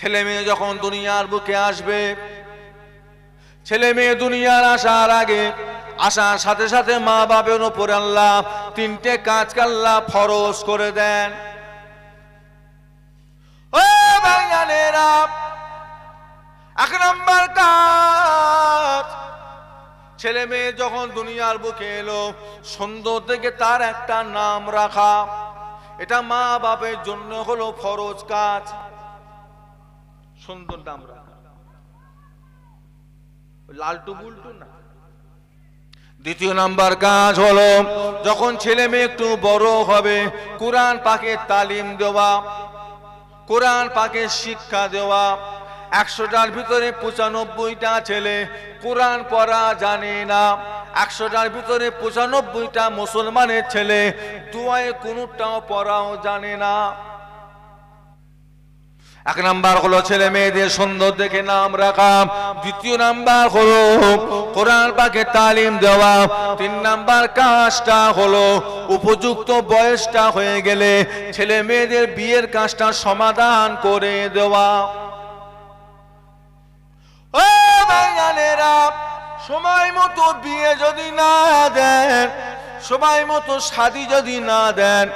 ছেলে মেয়ে যখন দুনিয়ার বুকে আসবে, ছেলে মেয়ে দুনিয়ার আসার আগে, আসার সাথে সাথে মা বাবার উপরে আল্লাহ তিনটে কাজকে আল্লাহ ফরজ করে দেন। ও ভাইয়ানেরা, এক নম্বর কাজ, ছেলে মেয়ে যখন দুনিয়ার বুকে এলো, সুন্দর থেকে তার একটা নাম রাখা। এটা মা বাপের জন্য হলো ফরজ কাজ, সুন্দর নাম রাখা, লালটু বুলটু না। দ্বিতীয় নাম্বার কাজ হলো যখন ছেলে মেয়ে একটু বড় হবে, কোরআন পাকের তালিম দেওয়া, কোরআন পাকের শিক্ষা দেওয়া। 100টার ভিতরে 95টা ছেলে কোরআন পড়া জানে না, 100টার ভিতরে 95টা মুসলমানের ছেলে দুয়ায়ে কুনুতটাও পড়াও জানে না। এক নাম্বার হলো ছেলে মেয়েদের সুন্দর দেখে নাম রাখা, দ্বিতীয় নাম্বার হলো কোরআন পাকের তালিম দেওয়া, 3 নাম্বার কাজটা হলো উপযুক্ত বয়সটা হয়ে গেলে ছেলে মেয়েদের বিয়ের কাজটা সমাধান করে দেওয়া। ও ভাইয়ানেরা, সময় মতো বিয়ে যদি না দেন, সময় মতো শাদী যদি না দেন,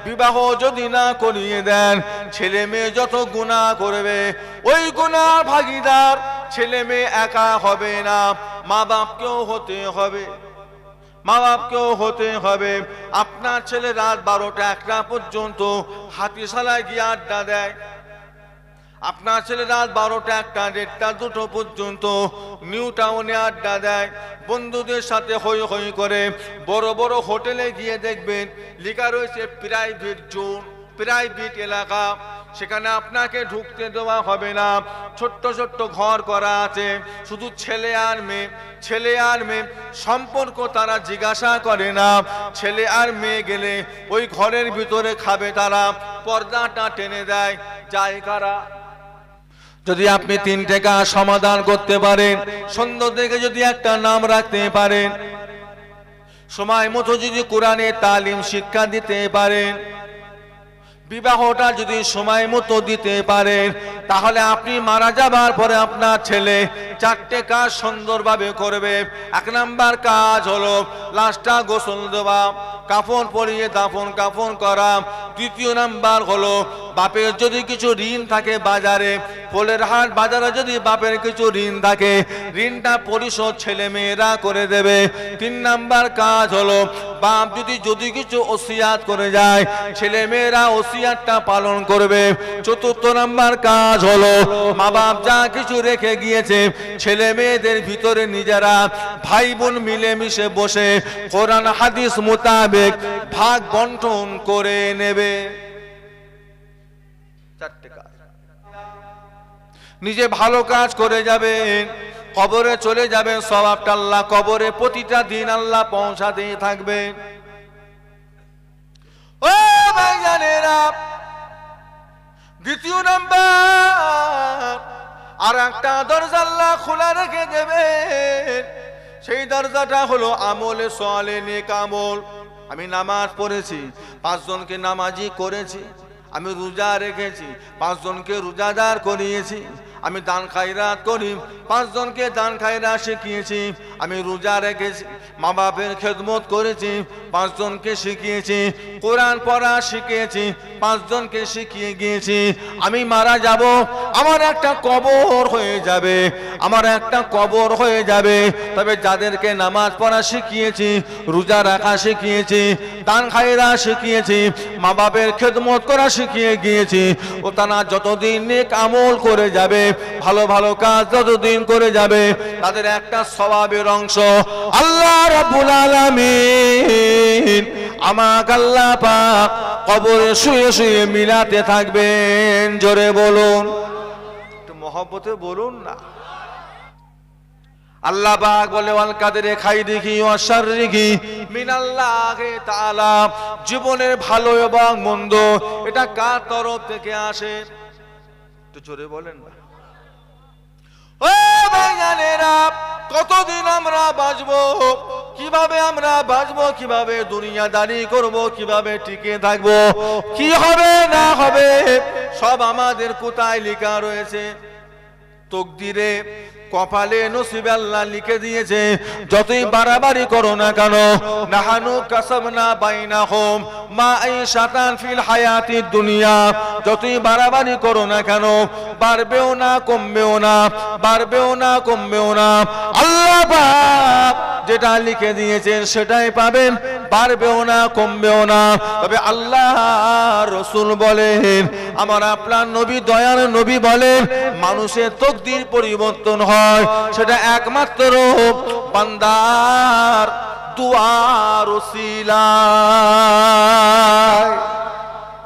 বিবাহ যদি না করিয়ে দেন, ছেলে মেয়ে যত গুনাহ করবে, ওই গুনাহর ভাগীদার ছেলে মেয়ে একা হবে না, মা বাপকেও হতে হবে, মা বাপকেও হতে হবে। আপনার ছেলে রাত 12টা 1টা পর্যন্ত হাতিশালায় গিয়ে আড্ডা দেয়, আপনার ছেলে রাত 12টা 1টা 1:30 2টো পর্যন্ত নিউ টাউনে আড্ডা দেয়, বন্ধুদের সাথে হই হই করে। বড় বড় হোটেলে গিয়ে দেখবেন লেখা রয়েছে প্রাইভেট জোন, প্রাইভেট এলাকা, সেখানে আপনাকে ঢুকতে দেওয়া হবে না। ছোট্ট ছোট্ট ঘর করা আছে, শুধু ছেলে আর মেয়ে, ছেলে আর মেয়ে সম্পর্ক তারা জিজ্ঞাসা করে না। ছেলে আর মেয়ে গেলে ওই ঘরের ভিতরে খাবে তারা, পর্দাটা টেনে দেয়, যায় কারা? যদি আপনি 3টে কাজ সমাধান করতে পারেন, সুন্দর দেখে যদি একটা নাম রাখতে পারেন, সময় মতো যদি কোরআনের তালিম শিক্ষা দিতে পারেন, বিবাহটা যদি সময় মতো দিতে পারেন, তাহলে আপনি মারা যাবার পরে আপনার ছেলে 4টে কাজ সুন্দরভাবে করবে। 1 নাম্বার কাজ হলো লাশটা গোসল দেওয়া, কাফন পরিয়ে দাফন কাফন করা। দ্বিতীয় নাম্বার হলো বাপের যদি কিছু ঋণ থাকে বাজারে, ফলের হাট বাজারে যদি বাপের কিছু ঋণ থাকে, ঋণটা পরিশোধ ছেলে মেয়েরা করে দেবে। 3 নাম্বার কাজ হলো বাপ যদি কিছু ওসিয়াত করে যায়, ছেলে মেয়েরা ওসিয়াতটা পালন করবে। 4র্থ নাম্বার কাজ হলো মা বাপ যা কিছু রেখে গিয়েছে, ছেলে মেয়েদের ভিতরে নিজেরা ভাই বোন মিলেমিশে বসে কোরআন হাদিস মোতাবেক ভাগ বন্টন করে নেবে। 4টে কাজ। নিজে ভালো কাজ করে যাবেন, কবরে চলে যাবেন, সওয়াবটা আল্লাহ কবরে প্রতিটা দিন আল্লাহ পৌঁছাতে থাকবে। ও ভাইজানেরা, দ্বিতীয় নাম্বার আর একটা দরজা আল্লাহ খোলা রেখে দেবেন, সেই দরজাটা হলো আমলে সালে, নেক আমল। আমি নামাজ পড়েছি, 5 জনকে নামাজি করেছি, আমি রোজা রেখেছি, 5 জনকে রোজাদার করিয়েছি, আমি দান খায়রাত করি, 5 জনকে দান খায়রাত শিখিয়েছি, আমি রোজা রেখেছি, মা বাপের খেদমত করেছি, 5 জনকে শিখিয়েছি, কোরআন পড়া শিখিয়েছি, 5 জনকে শিখিয়ে গিয়েছি। আমি মারা যাব, আমার একটা কবর হয়ে যাবে, আমার একটা কবর হয়ে যাবে। তবে যাদেরকে নামাজ পড়া শিখিয়েছি, রোজা রাখা শিখিয়েছি, দান খায়রাত শিখিয়েছি, মা বাপের খেদমত করা শিখিয়ে গিয়েছি, ও তারা যতদিন নেক আমল করে যাবে, ভালো ভালো কাজ যতদিন করে যাবে, তাদের একটা সওয়াবের অংশ আল্লাহ রাব্বুল আলামিন আমাকে আল্লাহ পাক কবরে শুয়ে শুয়ে মিলাতে থাকবেন। জোরে বলুন, একটু মহব্বতে বলুন না। আল্লাহ পাক বলে ওয়াল কাদরে খাইরিহি ওয়া শাররিহি মিনাল্লাহি তাআলা, জীবনের ভালো এবং মন্দ এটা কার তরফ থেকে আসে? একটু জোরে বলেন না। ও ভাইজানেরা, কতদিন আমরা বাঁচবো, কিভাবে আমরা বাঁচবো, কিভাবে দুনিয়াদারি করব, কিভাবে টিকে থাকবো, কি হবে না হবে সব আমাদের কোথায় লেখা রয়েছে? তকদিরে, কপালে, নসিবে আল্লাহ লিখে দিয়েছে। যতই বাড়াবাড়ি করো না কেন, নাহানু কাসাবনা বাইনাহুম মাঈশাতান ফিল হায়াতিদ দুনিয়া, যতই বাড়াবাড়ি করো না কেন, বাড়বেও না কমবেও না, বাড়বেও না কমবেও না। আল্লাহ পাক যেটা লিখে দিয়েছেন সেটাই পাবেন, বাড়বেও না কমবেও না। তবে আল্লাহ রাসূল বলেন, আমার আপনার নবী, দয়ার নবী বলেন, মানুষের তকদির পরিবর্তন হয় সেটা একমাত্র বান্দার দুআর ওসিলায়।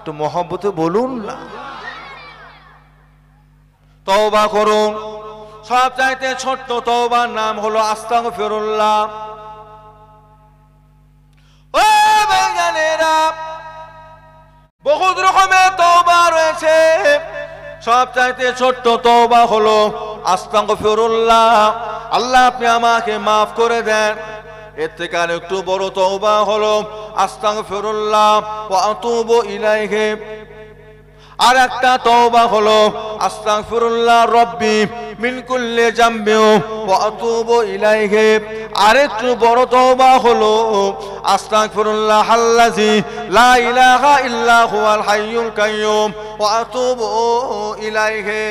তো মহব্বতে বলুন না, তওবা করুন। সবচাইতে ছোট্ট তওবার নাম হলো আস্তাগফিরুল্লাহ। ও ভাইজানেরা, বহুত রকমের তওবা রয়েছে, সবচাইতে ছোট্ট তওবা হলো আস্তাগফিরুল্লাহ। আল্লাহ আপনি আমাকে মাফ করে দেন। এর থেকে আর একটু বড় তওবা হলো আস্তাগফিরুল্লাহ ওয়া আতুবু ইলাইহি। আর একটা তওবা হলো আস্তাগফিরুল্লাহ রব্বি মিন কুল্লি জামবি ওয়া আতুবু ইলাইহি। আর একটু বড় তওবা হলো আস্তাগফিরুল্লাহ আল্লাযী লা ইলাহা ইল্লা হুয়াল হাইয়ুল কাইয়্যুম ওয়া আতুবু ইলাইহি।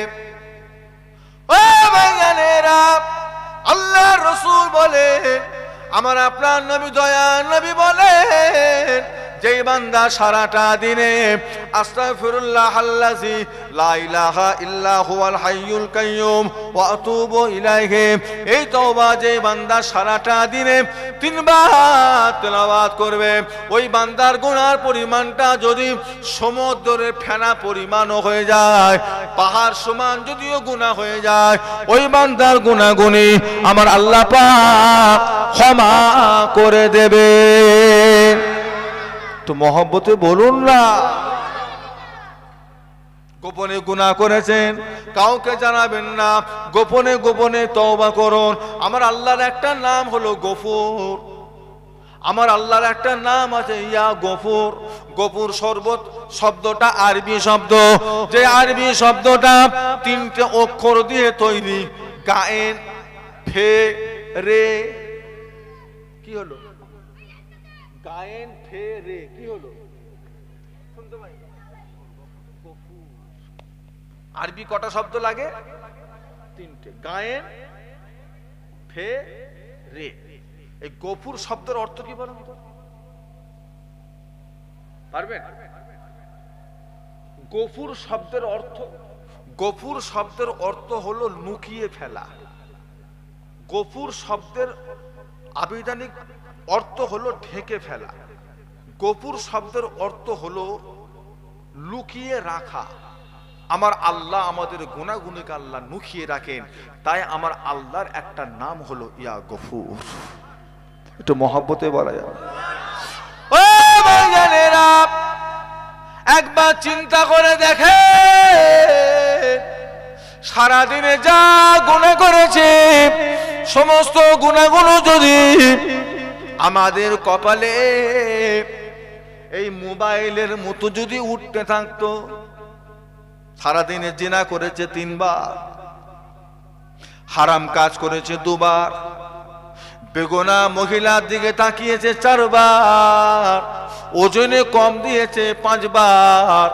ও ভাইজানেরা, আল্লাহর রাসূল বলেন, আমার আপনার নবী, দয়ার নবী বলেন, যেই বান্দা সারাটা দিনে আস্তাগফিরুল্লাহ আল্লাযী লা ইলাহা ইল্লা হুয়াল হাইয়ুল কাইয়্যুম ওয়া আতুবু ইলাইহি, এই তওবা যেই বান্দা সারাটা দিনে 3 বার তেলাওয়াত করবে, ওই বান্দার গুনার পরিমাণটা যদি সমুদ্রের ফেনা পরিমাণও হয়ে যায়, পাহাড় সমান যদিও গুনাহ হয়ে যায়, ওই বান্দার গুনাহগুনি আমার আল্লাহ পাক ক্ষমা করে দেবে। তো মহব্বতে বলুন না। গোপনে গুনাহ করেছেন, কাউকে জানাবেন না, গোপনে গোপনে তওবা করুন। আমার আল্লাহর একটা নাম হলো গফুর। আমার আল্লাহর একটা নাম আছে ইয়া গফুর। গফুর শব্দটা আরবি শব্দ, যে আরবি শব্দটা 3টে অক্ষর দিয়ে তৈরি। গায়েন, ফে, রে। কি হলো? গায়েন, ফে, রে। কি হলো? শুনতে পাই? আরবি কটা শব্দ লাগে? 3টে। গায়েন, ফে, রে। এই গফুর শব্দের অর্থ কি বলেন তো? পারবেন? গফুর শব্দের অর্থ, গফুর শব্দের অর্থ হলো লুকিয়ে ফেলা। গফুর শব্দের আবিধানিক অর্থ হলো ঢেকে ফেলা। গফুর শব্দের অর্থ হলো লুকিয়ে রাখা। আমার আল্লাহ আমাদের গুনাহগুনিকে আল্লাহ লুকিয়ে রাখেন, তাই আমার আল্লাহর একটা নাম হলো ইয়া গফুর। একটু মহব্বতে বলা যাবে। ও ভাইজানেরা, একবার চিন্তা করে দেখে, সারাদিনে যা গুনাহ করেছে, সমস্ত গুনাহগুলো যদি আমাদের কপালে এই মোবাইলের মতো যদি উঠতে থাকতো। সারাদিনে জিনা করেছে 3 বার, হারাম কাজ করেছে 2 বার, বেগুনা মহিলার দিকে তাকিয়েছে 4 বার, ওজনে কম দিয়েছে 5 বার,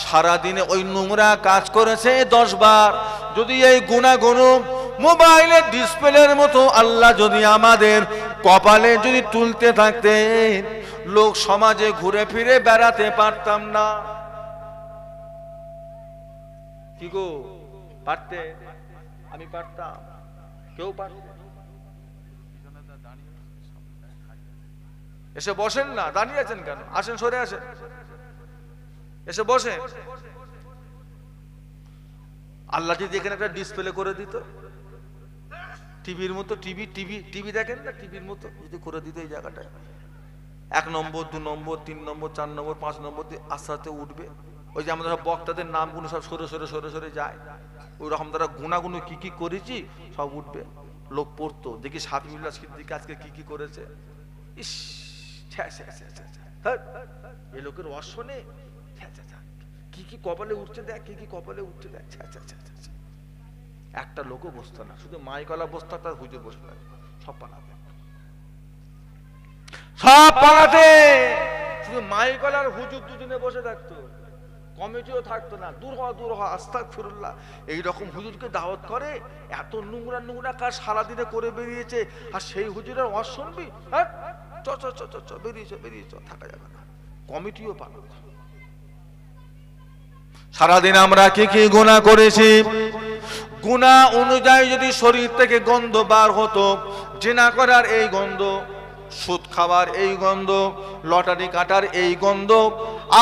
সারাদিনে ওই নোংরা কাজ করেছে 10 বার। যদি এই গুনাহগুলো মোবাইলের ডিসপ্লের মতো আল্লাহ যদি আমাদের কপালে যদি তুলতে থাকতেন, লোক সমাজে ঘুরে ফিরে বেড়াতে পারতাম না। কি গো, পারতে? আমি পারতাম, কেউ পারত? এসে বসেন না, দাঁড়িয়ে আছেন কেন? আসেন, সরে আসেন, এসে বসেন। আল্লাহ যদি এখানে একটা ডিসপ্লে করে দিত, টিভির মতো, টিভি দেখেন না, টিভির মতো যদি করে দিত এই জায়গাটায়, 1 নম্বর, 2 নম্বর, 3 নম্বর, 4 নম্বর, 5 নম্বর দিয়ে আস্তে আস্তে উঠবে। ওই যে আমাদের সব বক্তাদের নামগুলো সব সরে সরে সরে সরে যায়, ওই রকম তারা গুনাহগুলো কি কি করেছি সব উঠবে। লোক পড়তো, দেখি সাফিউল্লাহ সিদ্দিক আজকে কি কি করেছে। ইস, এই লোকের ওয়াজ শোনে, কি কি কপালে উঠছে দেখ, কি কি কপালে উঠছে দেখ। একটা লোকও বসতো না, শুধু মাইকলা বসতো, তার হুজুর বসতো, সব পালাতে, সব পালাতে, শুধু মাইকলার হুজুর দুজনে বসে থাকতো, কমিটিও থাকতো না। দূর হ আস্তাগফিরুল্লাহ, এইরকম হুজুরকে দাওয়াত করে, এত নোংরা নোংরা কাজ সারাদিনে করে বেরিয়েছে, আর সেই হুজুরের ওয়াজ শুনবি? হ্যাঁ, চ বেরিয়েছ, থাকা যাবে না। কমিটিও পালো। সারাদিন আমরা কি কি গুনাহ করেছি, গুনাহ অনুযায়ী যদি শরীর থেকে গন্ধ বার হতো, জিনা করার এই গন্ধ, সুদ খাবার এই গন্ধ, লটারি কাটার এই গন্ধ,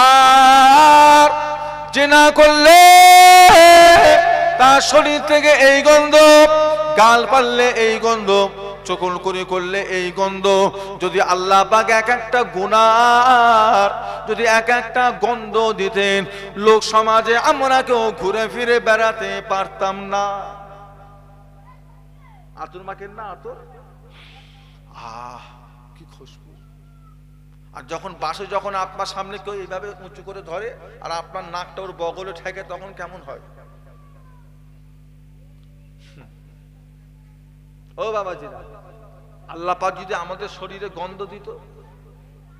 আর জিনা করলে তার শরীর থেকে এই গন্ধ, গাল পারলে এই গন্ধ, চকুল করে করলে এই গন্ধ, যদি আল্লাহ পাক এক একটা গুনার যদি এক একটা গন্ধ দিতেন, লোক সমাজে আমরা কেউ ঘুরে ফিরে বেড়াতে পারতাম না। আতর মাখেন না আতর, কি খুশবু। আর যখন বাসে যখন আপনার সামনে কেউ এইভাবে উঁচু করে ধরে আর আপনার নাকটা ওর বগলে ঠেকে, তখন কেমন হয়? ও বাবাজিরা, আল্লাহ পাক যদি আমাদের শরীরে গন্ধ দিত,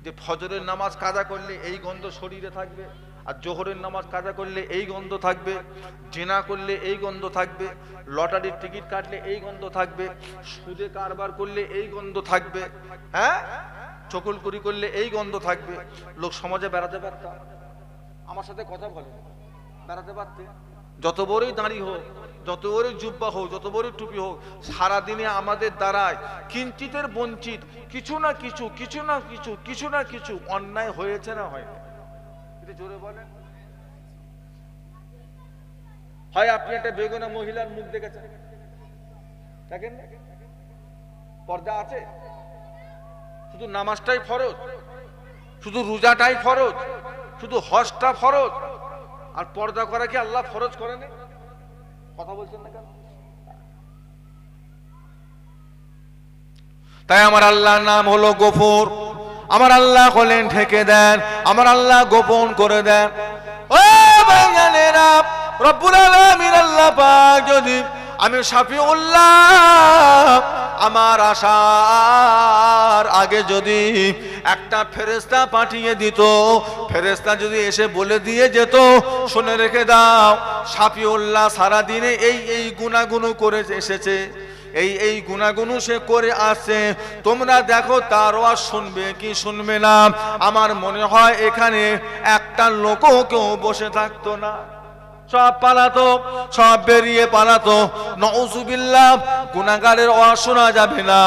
যে ফজরের নামাজ কাজা করলে এই গন্ধ শরীরে থাকবে, আর জোহরের নামাজ কাজা করলে এই গন্ধ থাকবে, জিনা করলে এই গন্ধ থাকবে, লটারির টিকিট কাটলে এই গন্ধ থাকবে, সুদে কারবার করলে এই গন্ধ থাকবে, হ্যাঁ, চকুলকুরি করলে এই গন্ধ থাকবে, লোক সমাজে বেড়াতে পারতাম? আমার সাথে কথা বলে বেড়াতে পারতে? যত বড়ই দাঁড়ি হোক, যত বড়ই জুব্বা হোক, যত বড়ই টুপি হোক, সারাদিনে আমাদের দ্বারায় কিঞ্চিতের বঞ্চিত কিছু না কিছু অন্যায় হয়েছে না হয়নি? এটা জোরে বলেন। হয় আপনি একটা বেগুনা মহিলার মুখ দেখেছেন, দেখেন না? পর্দা আছে, শুধু নামাজটাই ফরজ, শুধু রোজাটাই ফরজ, শুধু হজটা ফরজ, আর পর্দা করা কি আল্লাহ ফরজ করেন? কথা বলছেন না কেন? তাই আমার আল্লাহর নাম হলো গফুর, আমার আল্লাহ হলেন ঢেকে দেন, আমার আল্লাহ গোপন করে দেন। ও ভাইজানেরা, রব্বুল আলামিন আল্লাহ পাক যদি আমি শাফিউল্লাহ আমার আসার আগে যদি একটা ফেরেশতা পাঠিয়ে দিত, ফেরেশতা যদি এসে বলে দিয়ে যেত, শুনে রেখে দাও শাফিউল্লাহ সারাদিনে এই গুনাহগুলো করে এসেছে, এই গুনাহগুলো সে করে আসছে, তোমরা দেখো তার ওয়াজ শুনবে কি শুনবে না। আমার মনে হয় এখানে একটা লোকও কেউ বসে থাকতো না, সব পালাতো, সব বেরিয়ে পালাতো। নাউযুবিল্লাহ, গুনাহগারের ওয়াজ শোনা যাবে না,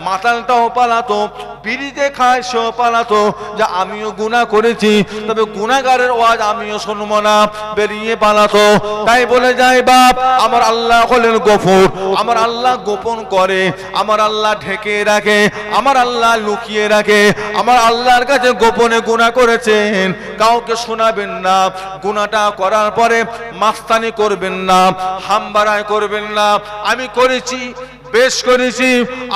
মাতালটাও পালাতো, বিড়িতে খায় সেও পালাতো, যে আমিও গুনাহ করেছি, তবে গুনাহগারের ওয়াজ আমিও শুনবো না, বেরিয়ে পালাতো। তাই বলে যায় বাপ, আমার আল্লাহ হলেন গফুর, আমার আল্লাহ গোপন করে, আমার আল্লাহ ঢেকে রাখে, আমার আল্লাহ লুকিয়ে রাখে। আমার আল্লাহর কাছে গোপনে গুনাহ করেছেন, কাউকে শোনাবেন না। গুনাহটা করার পরে মাস্তানি করবেন না, হামবাড়াই করবেন না, আমি করেছি, বেশ করেছি,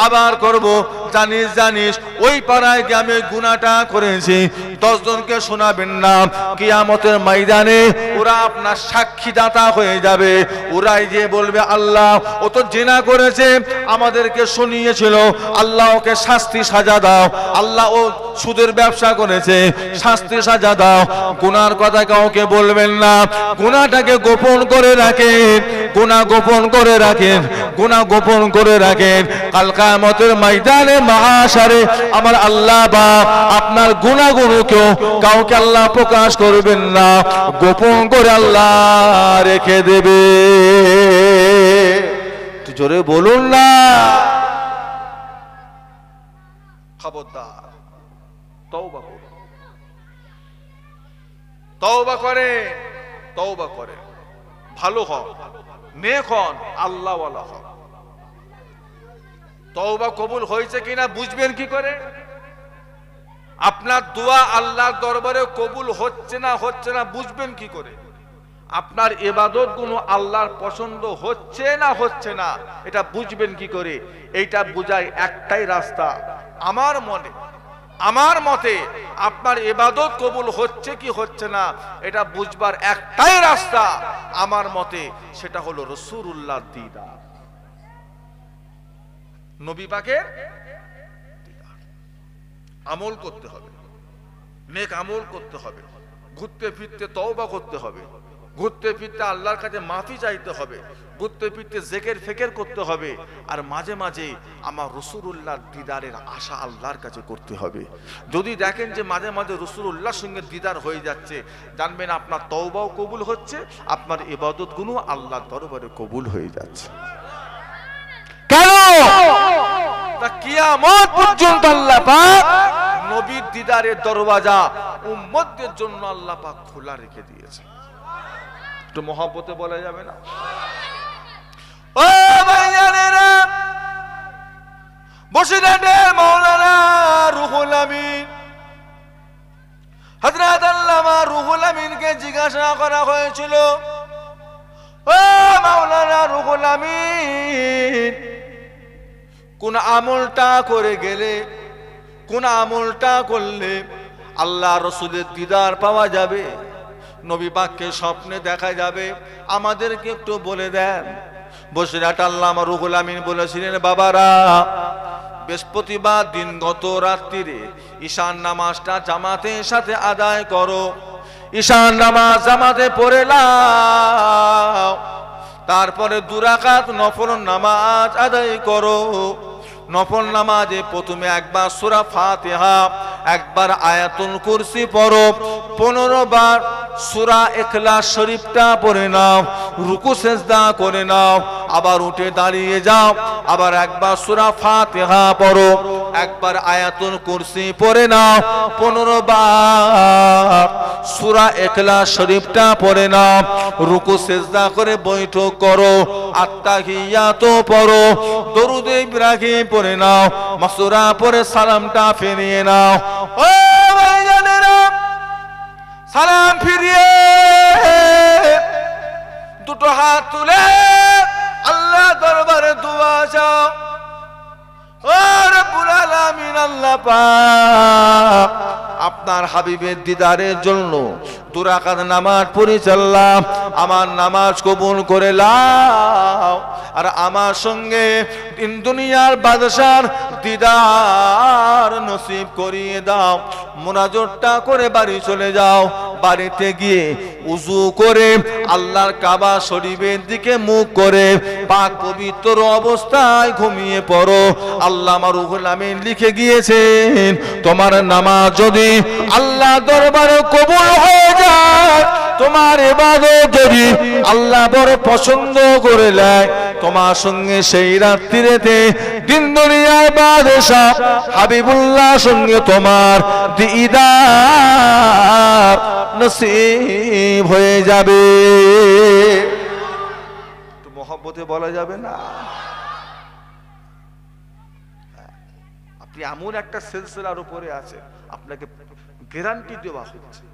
আবার করব, জানিস ওই পাড়ায় গিয়ে আমি গুনাহটা করেছি, 10 জনকে শোনাবেন না। কিয়ামতের ময়দানে ওরা আপনার সাক্ষীদাতা হয়ে যাবে, ওরাই যে বলবে আল্লাহ ও তো জিনা করেছে, আমাদেরকে শুনিয়েছিল, আল্লাহ ওকে শাস্তি সাজা দাও, আল্লাহ ও সুদের ব্যবসা করেছে, শাস্তি সাজা দাও। গুনার কথা কাউকে বলবেন না, গুনাহটাকে গোপন করে রাখেন, গুনাহ গোপন করে রাখেন, গুনাহ গোপন করে রাখেন। কাল কিয়ামতের ময়দানে মাহশারে আমার আল্লাহ বা আপনার গুনাহগুলোকেও কাউকে আল্লাহ প্রকাশ করবেন না, গোপন করে আল্লাহ রেখে দেবে। জোরে বলুন না, খবরদার। তওবা করুন, তওবা করে, তওবা করে, ভালো হন, নেক হন, আল্লাহওয়ালা হন। তওবা কবুল হয়েছে কিনা বুঝবেন কি করে? আপনার দোয়া আল্লাহর দরবারে কবুল হচ্ছে না বুঝবেন কি করে? আপনার ইবাদত গুলো আল্লাহর পছন্দ হচ্ছে না এটা বুঝবেন কি করে? এইটা বোঝায় একটাই রাস্তা, আমার মনে আমার মতে আপনার ইবাদত কবুল হচ্ছে কি হচ্ছে না এটা বুঝবার একটাই রাস্তা আমার মতে, সেটা হলো রাসূলুল্লাহর দিদার, নবী পাকের দিদার। আমল করতে হবে, নেক আমল করতে হবে, ঘুরতে ফিরতে তওবা করতে হবে, ঘুরতে ফিরতে আল্লাহর কাছে মাফি চাইতে হবে, ঘুরতে ফিরতে জিকির ফিকির করতে হবে, আর মাঝে মাঝে আমার রাসূলুল্লাহর দিদারের আশা আল্লাহর কাছে করতে হবে। যদি দেখেন যে মাঝে মাঝে রাসূলুল্লাহর সঙ্গে দিদার হয়ে যাচ্ছে, জানবেন আপনার তওবাও কবুল হচ্ছে, আপনার ইবাদতগুলো আল্লাহর দরবারে কবুল হয়ে যাচ্ছে। কেন? তা কিয়ামত পর্যন্ত আল্লাহ পাক নবীর দিদারের দরওয়াজা উম্মতদের জন্য আল্লাহ পাক খোলা রেখে দিয়েছে। একটু মহব্বতে বলা যাবে না? ও ভাইজানেরা, বসিরহাটে মাওলানা রুহুল আমিন, হযরত আল্লামা রুহুল আমিনকে জিজ্ঞাসা করা হয়েছিল, ও মাওলানা রুহুল আমিন, কোন আমলটা করে গেলে, কোন আমলটা করলে আল্লাহ রাসূলের দিদার পাওয়া যাবে, নবী পাককে স্বপ্নে দেখা যাবে, আমাদেরকে একটু বলে দেন। বসিরহাট আল্লামা রুহুল আমিন বলেছিলেন, বাবারা, বৃহস্পতিবার দিন গত রাত্রিরে ঈশান নামাজটা জামাতের সাথে আদায় করো, ঈশান নামাজ জামাতে পড়ে নাও, তারপরে 2 রাকাত নফল নামাজ আদায় করো। নফল নামাজে প্রথমে একবার সূরা ফাতিহা, একবার আয়াতুল কুরসি পড়ো, 15 বার সূরা ইখলাস শরীফটা পড়ে নাও, রুকু সিজদা করে নাও, আবার উঠে দাঁড়িয়ে যাও, আবার একবার সূরা ফাতিহা পড়ো, একবার আয়াতুল কুরসি পড়ে নাও, 15 বার সূরা ইখলাস শরীফটা পড়ে নাও, রুকু সিজদা করে বৈঠক করো, আত্তাহিয়াতু পড়ো, দরুদ ইব্রাহিম পড়ে নাও, মাসুরা পড়ে সালামটা ফিরিয়ে নাও। ও ভাইজানেরা, সালাম ফিরিয়ে 2 হাত তুলে আল্লাহ দরবারে দোয়া চাও, ও রব্বুল আলামিন, আল্লাহ পাক আপনার হাবিবের দিদারের জন্য 2 রাকাত নামাজ পড়েছিলাম, আমার নামাজ কবুল করে লাও, আর আমার সঙ্গে দিন দুনিয়ার বাদশার দিদার নসিব করিয়ে দাও। মুনাজাতটা করে বাড়ি চলে যাও, বাড়িতে গিয়ে উযু করে আল্লাহর কাবা শরীফের দিকে মুখ করে পাক পবিত্র অবস্থায় ঘুমিয়ে পড়ো। আল্লামা রুহুল আমিন লিখে গিয়েছেন, তোমার নামাজ যদি আল্লাহ দরবারে কবুল হয়ে যায়, তোমার ইবাদত যদি আল্লাহ বড় পছন্দ করে নেয়, তোমার সঙ্গে সেই রাত্রিতে দিন দুনিয়ার বাদশা হাবিবুল্লাহ সঙ্গে তোমার দিদার নসিব হয়ে যাবে। তো মহব্বতে বলা যাবে না? আপনি এমন একটা সিলসিলার উপরে আছে, আপনাকে গ্যারান্টি দেওয়া হচ্ছে।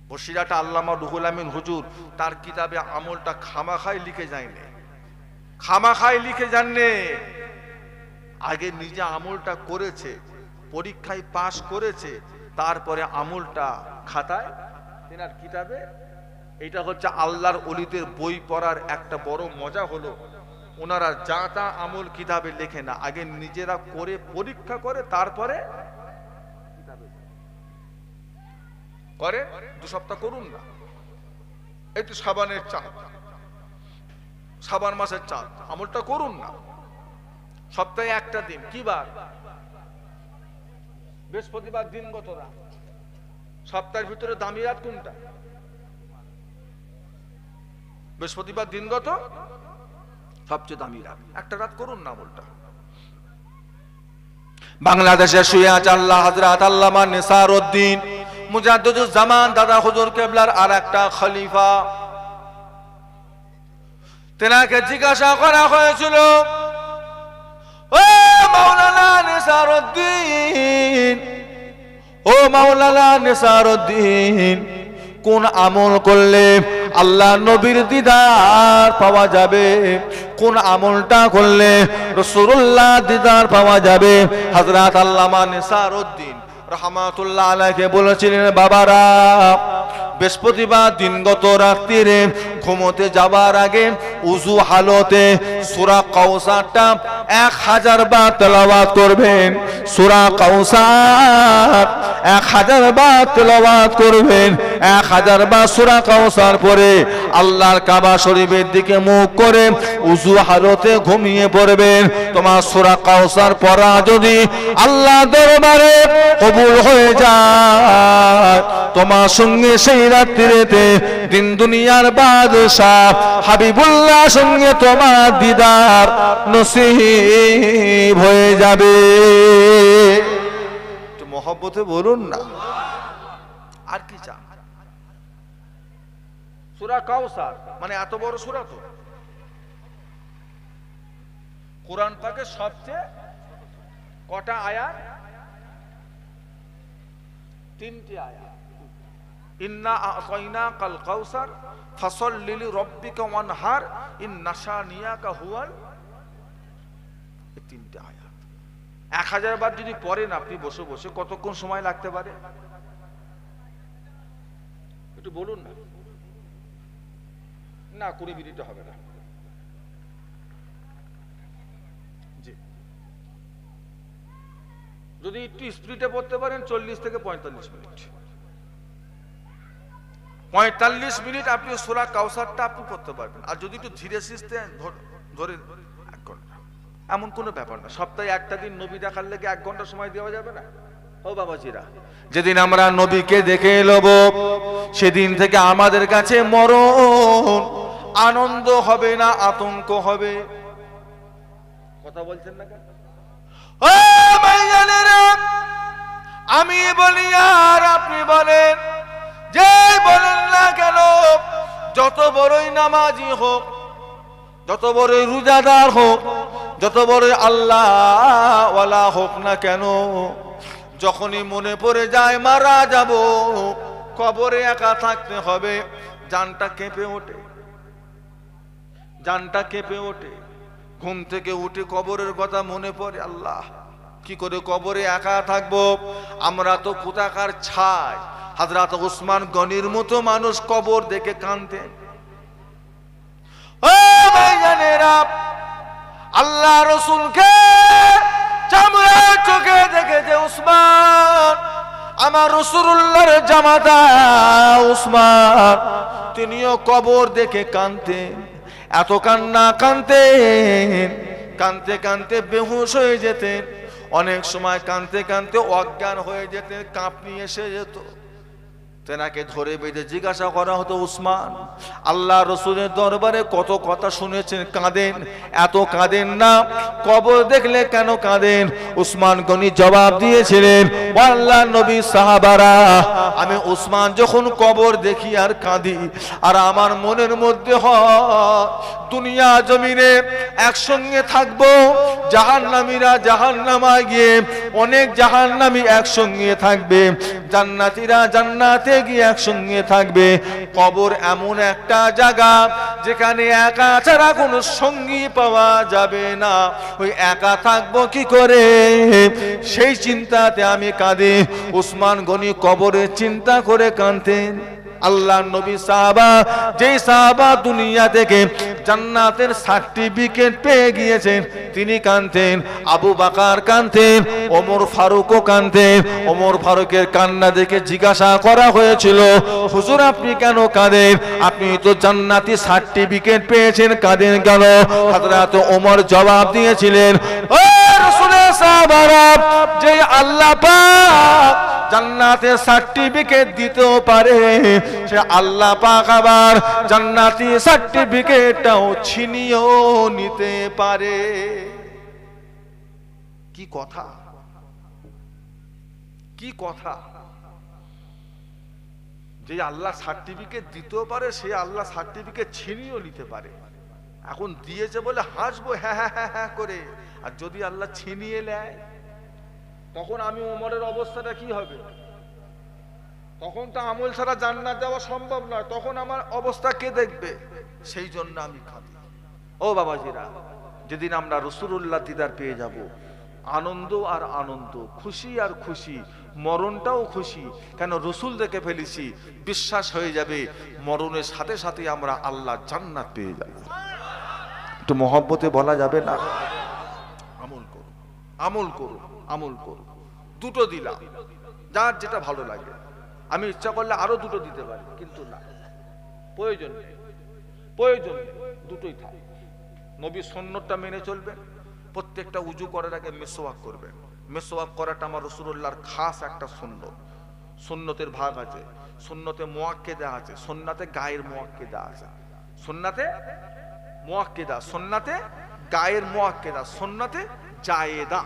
বসিরহাট আল্লামা রুহুল আমিন হুজুর তার কিতাবে আমলটা খামাখাই লিখে যায়নি, খামাখাই লিখে যাননি, আগে নিজে আমলটা করেছে, পরীক্ষায় পাশ করেছে, তারপরে আমলটা খাতায় তেনার কিতাবে। এটা হচ্ছে আল্লাহর ওলিদের বই পড়ার একটা বড় মজা হলো, ওনারা যা তা আমল কিতাবে লেখে না, আগে নিজেরা করে পরীক্ষা করে তারপরে কিতাবে করে। 2 সপ্তাহ করুন না, এই তো শাবানের চাঁদ, শাবান মাসের চাঁদ, আমলটা করুন না। সপ্তাহে একটা দিন, কি বার? বৃহস্পতিবার দিনগত রাত। সপ্তাহের ভিতরে দামি রাত কোনটা? বৃহস্পতিবার দিনগত সবচেয়ে দামি রাত, একটা রাত করুন না আমলটা। বাংলাদেশে শুয়ে আছে আল্লাহ হযরত আল্লামা নিসারউদ্দিন মুজাদ্দিদুজ জামান দাদা হুজুর কেবলার আর একটা খলিফা। তেনাকে জিজ্ঞাসা করা হয়েছিল, ও মাওলানা নিসারউদ্দিন, ও মাওলানা নিসারউদ্দিন, কোন আমল করলে আল্লাহ নবীর দিদার পাওয়া যাবে, কোন আমলটা করলে রাসূলুল্লাহ দিদার পাওয়া যাবে। হযরত আল্লামা নিসারউদ্দিন রহমাতুল্লাহ আলাইহি বলেছিলেন, বাবারা বৃহস্পতিবার দিন গত রাত্রিরে ঘুমোতে যাবার আগে উযু হালতে সূরা কাউসারটা 1000 বার তেলাওয়াত করবেন। সূরা কাউসার 1000 বার তেলাওয়াত করবেন। 1000 বার সূরা কাউসার পড়ে আল্লাহর কাবা শরীফের দিকে মুখ করে উযু হালতে ঘুমিয়ে পড়বেন। তোমার সূরা কাউসার পড়া যদি আল্লাহ দরবারে কবুল হয়ে যায়, তোমার সঙ্গে সেই রাত্রিতে দিন দুনিয়ার বাদশাহ হাবিবুল্লাহ সঙ্গে তোমার দিদার নসিব হয়ে যাবে। একটু মহব্বতে বলুন না, আর কি চান? সূরা কাউসার মানে এত বড় সূরা, তো কোরআন পাকের সবচেয়ে কটা আয়াত? 3টি আয়াত। ইন্না আ'তাইনাকাল কাউসার ফাসাল্লি লিরাব্বিকা ওয়ানহার ইন্না শানিয়াকা হুয়াল। এই 3টি আয়াত 1000 বার যদি পড়েন আপনি বসে বসে, কতক্ষণ সময় লাগতে পারে একটু বলুন না। না 20 মিনিট হবে না। জি, যদি একটু স্পিডে পড়তে পারেন 40 থেকে 45 মিনিট। 45 মিনিট আপনি সূরা কাউসারটা আপনি পড়তে পারবেন। আর যদি একটু ধীরে সুস্থে ধরে 1 ঘন্টা, এমন কোনো ব্যাপার না। সপ্তাহে একটা দিন নবী দেখার লেগে 1 ঘন্টা সময় দেওয়া যাবে না? ও বাবাজিরা, যেদিন আমরা নবীকে দেখে নেব সেদিন থেকে আমাদের কাছে মরণ আনন্দ হবে না আতঙ্ক হবে। কথা বলছেন না কেন? ও ভাইজানেরা, আমি বলি আর আপনি বলেন, যে বলেন না কেন, যত বড়ই নামাজি হোক, যত বড়ই রোজাদার হোক, যত বড়ই আল্লাহ ওয়ালা হোক না কেন, যখনই মনে পড়ে যায় মারা যাব, কবরে একা থাকতে হবে, জানটা কেঁপে ওঠে, জানটা কেঁপে ওঠে। ঘুম থেকে উঠে কবরের কথা মনে পড়ে, আল্লাহ কি করে কবরে একা থাকবো। আমরা তো কোথাকার ছাই। হযরত উসমান গনির মতো মানুষ কবর দেখে কাঁদতেন। ও ভাইজানেরা, আল্লাহ রাসূলকে চামড়ার চোখে দেখেছে উসমান, আমার রাসূলুল্লাহর জামাতা উসমান, তিনিও কবর দেখে কাঁদতেন। এত কান্না কাঁদতেন, কাঁদতে কাঁদতে বেহুশ হয়ে যেতেন। অনেক সময় কাঁদতে কাঁদতে অজ্ঞান হয়ে যেতেন, কাঁপনি এসে যেত। তেনাকে ধরে বেঁধে জিজ্ঞাসা করা হতো, উসমান আল্লাহ রসুলের দরবারে কত কথা শুনেছেন, কাঁদেন, এত কাঁদেন না, কবর দেখলে কেন কাঁদেন? উসমান গনি জবাব দিয়েছিলেন, আল্লাহ নবী সাহাবারা, আমি উসমান যখন কবর দেখি আর কাঁদি, আর আমার মনের মধ্যে হয় দুনিয়া জমিনে একসঙ্গে থাকবো, জাহান্নামীরা জাহান্নামায় গিয়ে অনেক জাহান্নামী একসঙ্গে থাকবে, জান্নাতীরা জান্নাতে গিয়ে একসঙ্গে থাকবে। কবর এমন একটা জায়গা যেখানে একা ছাড়া কোনো সঙ্গী পাওয়া যাবে না, ওই একা থাকবো কি করে, সেই চিন্তাতে আমি কাঁদি। উসমান গনি কবরের চিন্তা করে কাঁদতেন। আল্লাহ নবী সাহাবা, যেই সাহাবা দুনিয়া থেকে জান্নাতের সার্টিফিকেট পেয়ে গিয়েছেন, তিনি কাঁদতেন। আবু বকর কাঁদতেন, ওমর ফারুকও কাঁদতেন। ওমর ফারুকের কান্না দেখে জিজ্ঞাসা করা হয়েছিল, হুজুর আপনি কেন কাঁদেন? আপনি তো জান্নাতি সার্টিফিকেট পেয়েছেন, কাঁদেন কেন? হযরত ওমর জবাব দিয়েছিলেন, ও রাসূলের সাহাবারা, যে আল্লাহ পাক জান্নাতের সার্টিফিকেট দিতেও পারে, সে আল্লাহ পাক আবার জান্নাতি সার্টিফিকেটটাও ছিনিয়েও নিতে পারে। কি কথা, কি কথা! যে আল্লাহ সার্টিফিকেট দিতেও পারে, সে আল্লাহ সার্টিফিকেট ছিনিয়েও নিতে পারে। এখন দিয়েছে বলে হাসবো হ্যাঁ হ্যাঁ হ্যাঁ হ্যাঁ করে, আর যদি আল্লাহ ছিনিয়ে নেয় তখন আমি ওমরের অবস্থাটা কি হবে? তখন তো আমল ছাড়া জান্নাত দেওয়া সম্ভব নয়, তখন আমার অবস্থা কে দেখবে? সেই জন্য আমি কাঁদি। ও ও বাবাজিরা, যেদিন আমরা রাসূলুল্লাহ দিদার পেয়ে যাব, আনন্দ আর আনন্দ, খুশি আর খুশি, মরণটাও খুশি। কেন? রসুল দেখে ফেলেছি, বিশ্বাস হয়ে যাবে মরণের সাথে সাথে আমরা আল্লাহ জান্নাত পেয়ে যাব। একটু মহব্বতে বলা যাবে না? আমল করো, আমল করো, আমল করো। দুটো দিলাম, যার যেটা ভালো লাগে। আমি ইচ্ছা করলে আরো দুটো দিতে পারি, কিন্তু না, প্রয়োজন নেই, প্রয়োজন নেই, দুটোই থাক। নবী সুন্নতটা মেনে চলবেন। প্রত্যেকটা উজু করার আগে মিসওয়াক করবেন। মিসওয়াক করাটা আমার রাসূলুল্লাহর খাস একটা সুন্নত। সুন্নতের ভাগ আছে, সুন্নতে মুআক্কেদা আছে, সুন্নাতে গায়ের মুআক্কেদা আছে। সুন্নাতে মুআক্কেদা, সুন্নাতে গায়ের মুআক্কেদা, সুন্নাতে জায়েদা।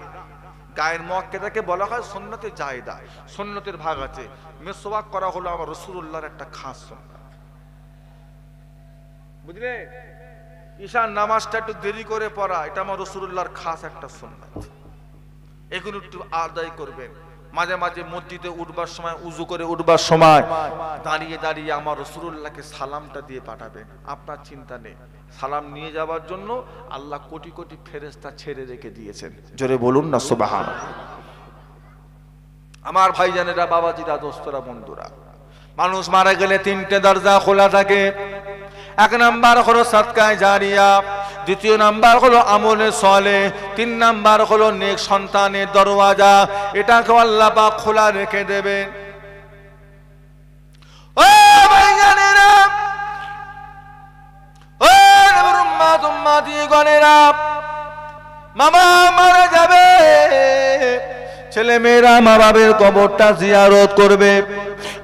গায়ের মুআক্কেদাকে বলা হয় সুন্নতে জায়েদা। সুন্নতের ভাগ আছে। মিসওয়াক করা হলো আমার রাসূলুল্লাহর একটা খাস সুন্নাত। বুঝলে? ঈশার নামাজটা একটু দেরি করে পড়া, এটা আমার রাসূলুল্লাহর খাস একটা সুন্নাত। এগুলো একটু আদায় করবেন। মাঝে মাঝে মসজিদে উঠবার সময়, উজু করে উঠবার সময় দাঁড়িয়ে দাঁড়িয়ে আমার রাসূলুল্লাহকে সালামটা দিয়ে পাঠাবেন। আপনার চিন্তা নেই, সালাম নিয়ে যাওয়ার জন্য আল্লাহ কোটি কোটি ফেরেশতা ছেড়ে রেখে দিয়েছেন। জোরে বলুন না সুবহানাল্লাহ। আমার ভাইজানেরা, বাবাজিরা, দোস্তরা, বন্ধুরা, মানুষ মারা গেলে তিনটে দরজা খোলা থাকে। এক নাম্বার হলো সাদকায়ে জারিয়া, দ্বিতীয় নাম্বার হলো আমলে সালেহ, তিন নাম্বার হলো নেক সন্তানের দরওয়াজা। এটাকে আল্লাহ পাক খোলা রেখে দেবেন। ও ভাইজানেরা, ও নবীর উম্মত, উম্মতিগণেরা, মামা মারা যাবে, ছেলে মেয়েরা মা বাবার কবরটা জিয়ারত করবে।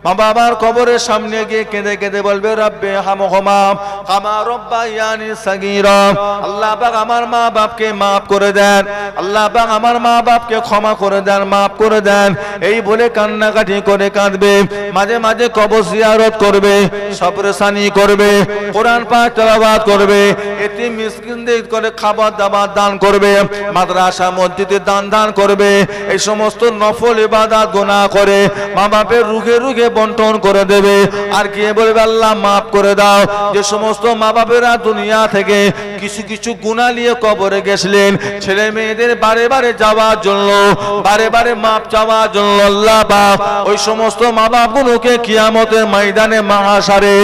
মা বাবার কবরের সামনে গিয়ে কেঁদে কেঁদে বলবে, রব্বে হামহুমা কামা রব্বায়ানি সাগীরা। আল্লাহ পাক আমার মা বাপকে মাফ করে দেন, আল্লাহ পাক আমার মা বাপকে ক্ষমা করে দেন, মাফ করে দেন। এই বলে কান্নাকাটি করে কাঁদবে। মাঝে মাঝে কবর জিয়ারত করবে, সবরেসানি করবে, কোরআন পাক তেলাওয়াত করবে, এতিম মিসকিনদের করে খাবার দাবার দান করবে, মাদ্রাসা মসজিদে দান করবে। এই সমস্ত নফল ইবাদত গুনাহ করে মা বাপের রুগে রুগে বন্টন করে দেবে। আর গিয়ে বলবে, আল্লাহ মাফ করে দাও। যে সমস্ত মা বাপেরা দুনিয়া থেকে কিছু কিছু গুনাহ নিয়ে কবরে গেছিলেন, ছেলে মেয়েদের বারে বারে যাওয়ার জন্য, বারে বারে মাফ চাওয়ার জন্য, আল্লাহ পাক ওই সমস্ত মা বাপগুলোকে কিয়ামতের ময়দানে মাহশারে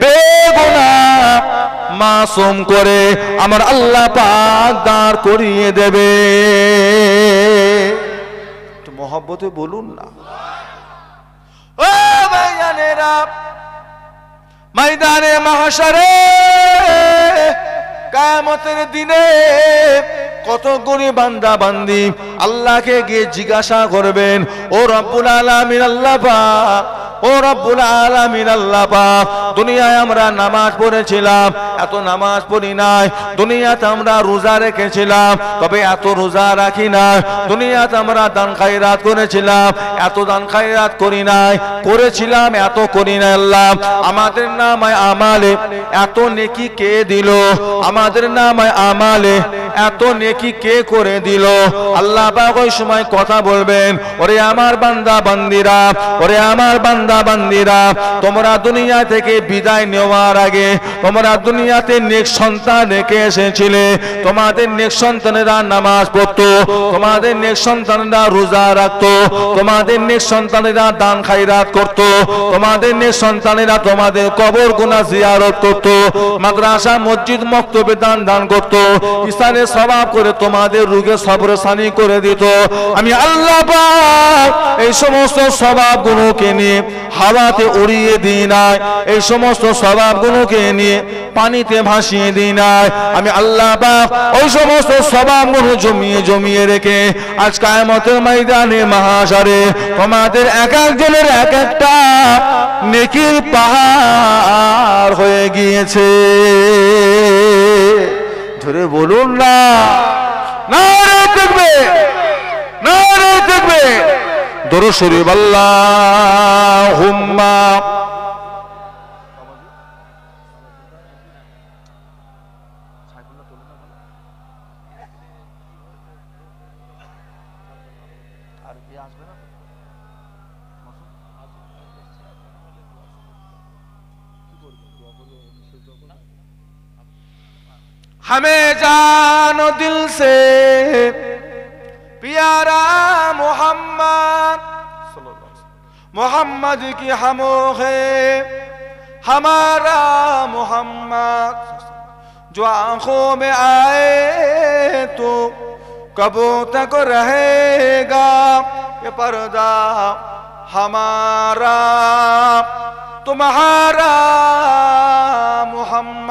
বেগুনাহ মাসুম করে আমার আল্লাহ পাক দাঁড় করিয়ে দেবে। একটু মহব্বতে বলুন না। ও ভাইজানেরা, ময়দানে মাহশারে কিয়ামতের দিনে কতগুলি বান্দা বান্দি আল্লাহকে গিয়ে জিজ্ঞাসা করবেন, ও রব্বুল আলামিন আল্লাহ পাক, ও রব্বুল আলামিন আল্লাহ পাক, দুনিয়ায় আমরা নামাজ পড়েছিলাম, এত নামাজ পড়ি নাই। দুনিয়াতে আমরা রোজা রেখেছিলাম, তবে এত রোজা রাখি নাই। দুনিয়াতে আমরা দান খায়রাত করেছিলাম, এত দান খায়রাত করি নাই। করেছিলাম, এত করি নাই। আল্লাহ আমাদের নামায় আমালে এত নেকি কে দিল? আমাদের নামায় আমালে এত নেকি কে করে দিল? আল্লাহ পাক ওই সময় কথা বলবেন, ওরে আমার বান্দা বান্দিরা, ওরে আমার বান্দা বান্দিরা, তোমরা দুনিয়া থেকে বিদায় নেওয়ার আগে তোমরা দুনিয়াতে নেক সন্তান রেখে এসেছিলে। তোমাদের নেক সন্তানেরা নামাজ পড়তো, তোমাদের নেক সন্তানেরা রোজা রাখতো, তোমাদের নেক সন্তানেরা দান খায়রাত করতো, তোমাদের নেক সন্তানেরা তোমাদের কবর গুনাহ জিয়ারত করতো, মাদ্রাসা মসজিদ মক্তবে দান করতো, ইসলামে সওয়াব করে তোমাদের রুগে সবরসানি করে দিত। আমি আল্লাহ পাক এই সমস্ত সওয়াবগুলোকে নিয়ে হাওয়াতে উড়িয়ে দিই নাই, এই সমস্ত সওয়াবগুলোকে নিয়ে পানিতে ভাসিয়ে দিই নাই। আমি আল্লাহ পাক ওই সমস্ত সওয়াবগুলো জমিয়ে জমিয়ে রেখে আজ কিয়ামতের ময়দানে মাহশারে তোমাদের এক একজনের এক একটা নেকির পাহাড় হয়ে গিয়েছে। ধরে বলুন না, নারে তাকবীর, নারে তাকবীর, দরুদ শরীফ আল্লাহুম্মা। हमें जानो दिल से प्यारा मोहम्मद, मोहम्मद की हमो है हमारा मोहम्मद, जो आंखों में आए तो कबों तक रहेगा ये पर्दा हमारा तुम्हारा मोहम्मद।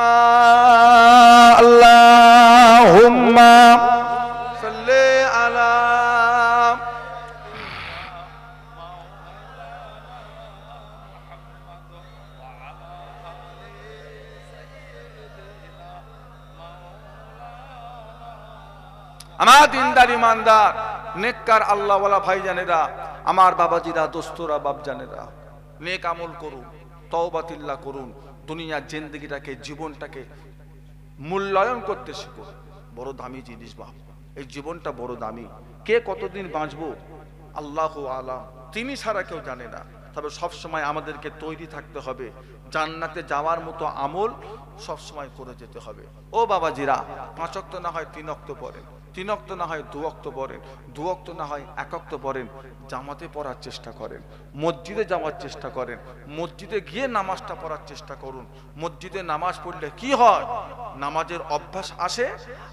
अल्लाहुम्मा सल्ले अला। আমার দিনদার ইমানদার নেককার আল্লাহওয়ালা ভাইজানেরা, আমার বাবাজিরা, দোস্তরা, বাপজানেরা, নেক আমল করুন, তওবাতিল্লাহ করুন, দুনিয়ার জিন্দেগিটাকে, জীবনটাকে মূল্যায়ন করতে শিখুন। বড় দামি জিনিস বাপ, এই জীবনটা বড় দামি। কে কতদিন বাঁচবো আল্লাহু আলাম, তিনি ছাড়া কেউ জানে না। তবে সবসময় আমাদেরকে তৈরি থাকতে হবে, জান্নাতে যাওয়ার মতো আমল সবসময় করে যেতে হবে। ও বাবাজিরা, 5 ওয়াক্ত না হয় 3 ওয়াক্ত পড়েন, 3 ওয়াক্ত না হয় 2 ওয়াক্ত পড়েন, 2 ওয়াক্ত না হয় 1 ওয়াক্ত পড়েন, জামাতে পড়ার চেষ্টা করেন, মসজিদে যাওয়ার চেষ্টা করেন, মসজিদে গিয়ে নামাজটা পড়ার চেষ্টা করুন। মসজিদে নামাজ পড়লে কি হয়, নামাজের অভ্যাস আসে,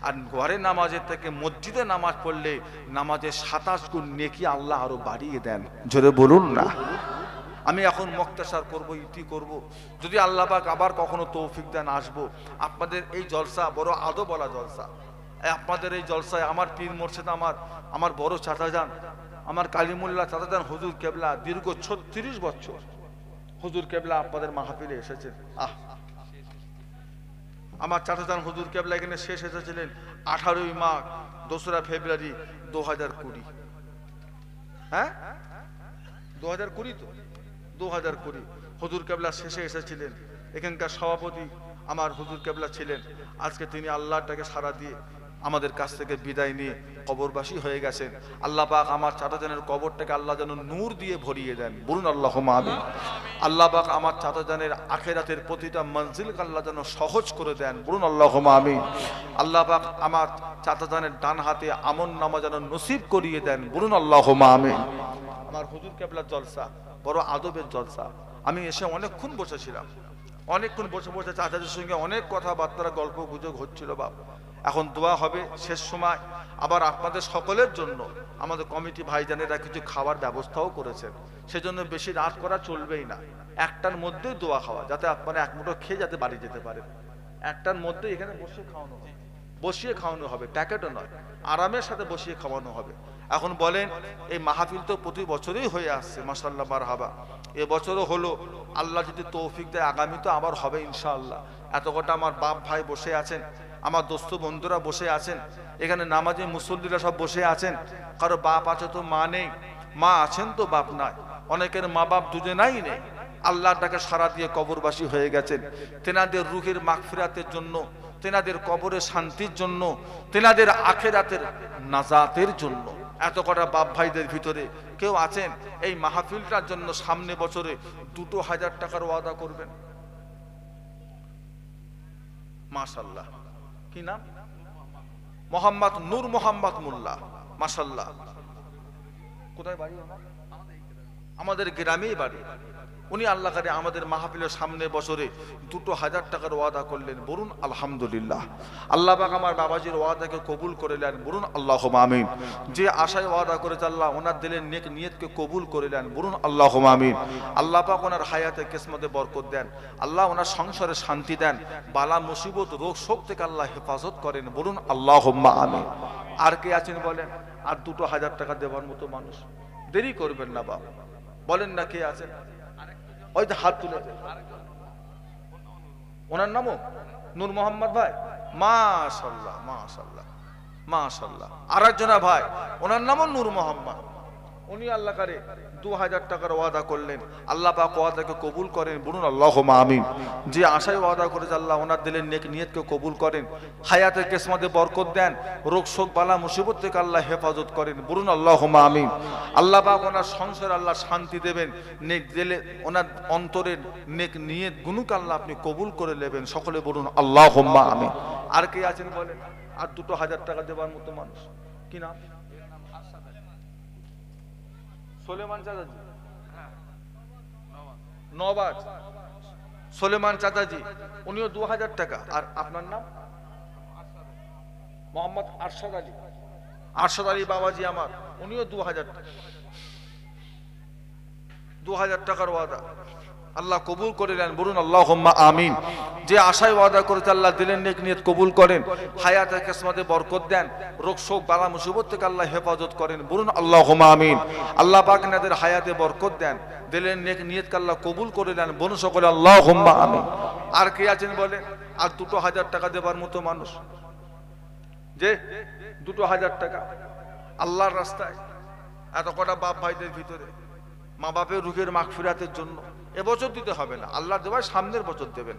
আর ঘরে নামাজের থেকে মসজিদে নামাজ পড়লে নামাজের 27 গুণ নেকি আল্লাহ আরো বাড়িয়ে দেন। জোরে বলুন না। আমি এখন মুক্তাসার করব, ইতি করব, যদি আল্লাহ পাক আবার কখনো তৌফিক দেন আসবো। আপনাদের এই জলসা বড় আদব বলা জলসা। আপনাদের এই জলসায় আমার পীর মোর্শেদ, আমার বড় চাচাজান, আমার কালিমুল্লাহ চাচাজান হুজুর কেবলা দীর্ঘ 36 বছর হুজুর কেবলা আপনাদের মাহফিলে এসেছেন। আমার চাচাজান হুজুর কেবলা এখানে শেষ এসেছিলেন 18ই মাঘ 2রা ফেব্রুয়ারি 2020। হ্যাঁ 2020 তো 2020 হুজুর কেবলা শেষে এসেছিলেন। এখানকার সভাপতি আমার হুজুর কেবলা ছিলেন। আজকে তিনি আল্লাহটাকে সাড়া দিয়ে আমাদের কাছ থেকে বিদায় নিয়ে কবরবাসী হয়ে গেছেন। আল্লাহ পাক আমার চাচাজানের কবরটাকে আল্লাহ যেন নূর দিয়ে ভরিয়ে দেন, বলুন আল্লাহুম্মা আমিন। আল্লাহ পাক আমার চাচাজানের আখিরাতের প্রতিটা মঞ্জিলকে আল্লাহ যেন সহজ করে দেন, বলুন আল্লাহুম্মা আমিন। আল্লাহ পাক আমার চাচাজানের ডান হাতে আমল নামা যেন নসিব করিয়ে দেন, বলুন আল্লাহুম্মা আমিন। আমার হুজুর কেবলার জলসা বড় আদবের জলসা। আমি এসে অনেকক্ষণ বসেছিলাম, অনেকক্ষণ বসে বসে চাচাদের সঙ্গে অনেক কথাবার্তা গল্প গুজব হচ্ছিল বাপ। এখন দোয়া হবে শেষ সময়। আবার আপনাদের সকলের জন্য আমাদের কমিটি ভাইজানেরা কিছু খাবার ব্যবস্থাও করেছেন, সেজন্য বেশি রাত করা চলবেই না। 1টার মধ্যে দোয়া খাওয়া, যাতে আপনারা এক মুঠো খেয়ে যাতে বাড়ি যেতে পারেন। 1টার মধ্যে এখানে বসিয়ে খাওয়ানো হবে, প্যাকেটও নয়, আরামের সাথে বসিয়ে খাওয়ানো হবে। এখন বলেন, এই মাহফিল তো প্রতি বছরই হয়ে আসছে, মাশাআল্লাহ মারহাবা। এবছরও হলো, আল্লাহ যদি তৌফিক দেয় আগামী তো আবার হবে ইনশাআল্লাহ। এত কটা আমার বাপ ভাই বসে আছেন, আমার দোস্ত বন্ধুরা বসে আছেন, এখানে নামাজি মুসল্লিরা সব বসে আছেন। কারো বাপ আছে তো মা নেই, মা আছেন তো বাপ নাই, অনেকের মা বাপ দুজনাই নেই। আল্লাহটাকে সারা দিয়ে কবরবাসী হয়ে গেছেন। তেনাদের রুহের মাগফিরাতের জন্য, তেনাদের কবরের শান্তির জন্য, তেনাদের আখিরাতের নাজাতের জন্য। এত কটা বাপ ভাইদের ভিতরে কেউ আছেন এই মাহফিলটার জন্য সামনে বছরে 2000 টাকার ওয়াদা করবেন? মাশাআল্লাহ। কি নাম? মোহাম্মদ নূর মোহাম্মদ মোল্লা, মাশাআল্লাহ। কোথায় বাড়ি? আমাদের গ্রামেই বাড়ি। উনি আল্লাহ করে আমাদের মাহফিলের সামনে বছরে 2000 টাকার ওয়াদা করলেন, বলুন আলহামদুলিল্লাহ। আল্লাহ পাক আমার বাবাজির ওয়াদাকে কবুল করে নেন, বলুন আল্লাহুম্মা আমিন। যে আশায় ওয়াদা করেছে আল্লাহ ওনার দিলের নেক নিয়তকে কবুল করে নেন, বলুন আল্লাহুম্মা আমিন। আল্লাহ পাক ওনার হায়াতে কিসমতে বরকত দেন, আল্লাহ ওনার সংসারে শান্তি দেন, বালা মুসিবত রোগ শোক থেকে আল্লাহ হেফাজত করেন, বলুন আল্লাহুম্মা আমিন। আর কে আছেন বলেন? আর 2000 টাকা দেওয়ার মতো মানুষ? দেরি করবেন না বাবা, বলেন না কে আছেন? ওই তো হাত তুলে, ওনার নামও নূর মোহাম্মদ ভাই, মাশাআল্লাহ মাশাআল্লাহ মাশাআল্লাহ। আরেকজনা ভাই, ওনার নামও নূর মোহাম্মদ। উনি আল্লাহ করে 2000 টাকার ওয়াদা করলেন, আল্লাহ পাক ওয়াদাকে কবুল করেন, বলুন আল্লাহুম্মা আমিন। যে আশায় ওয়াদা করেছে আল্লাহ ওনার দিলের নেক নিয়তকে কবুল করেন, হায়াতের কিসমতে বরকত দেন, রোগ শোক বালা মুসিবত থেকে আল্লাহ হেফাজত করেন, বলুন আল্লাহুম্মা আমিন। আল্লাহ পাক ওনার সংসারে আল্লাহ শান্তি দেবেন, নেক দিলে ওনার অন্তরের নেক নিয়ত গুণকে আল্লাহ আপনি কবুল করে নেবেন, সকলে বলুন আল্লাহুম্মা আমিন। আর কে আছেন বলেন? আর 2,000 টাকা দেবার মতো মানুষ কি নাম? সোলেমান চাচাজি, নবাজ সোলেমান চাচাজি, উনিও 2,000 টাকা। আর আপনার নাম? মোহাম্মদ আরশাদ আলী। আরশাদ আলী বাবাজি আমার, উনিও 2,000 টাকা। 2,000 টাকার ওয়াদা আল্লাহ কবুল করে নেন, বলুন আল্লাহুম্মা আমিন। যে আশায় ওয়াদা করেছে আল্লাহ দিলেন নেক নিয়ত কবুল করেন, হায়াতে কিসমতে বরকত দেন, রোগ শোক বালা মুসিবত থেকে আল্লাহ হেফাজত করেন, বলুন আল্লাহুম্মা আমিন। আল্লাহ পাক নাদের হায়াতে বরকত দেন, দিলেন নেক নিয়তকে আল্লাহ কবুল করে নেন, বলুন সকলে আল্লাহুম্মা আমিন। আর কে আছেন বলেন? আর 2,000 টাকা দেবার মতো মানুষ, যে 2,000 টাকা আল্লাহর রাস্তায়। এত কটা বাপ ভাইদের ভিতরে মা বাপের রুহের মাগফিরাতের জন্য এবছর দিতে হবে না, আল্লাহর দেওয়ায় সামনের বছর দেবেন।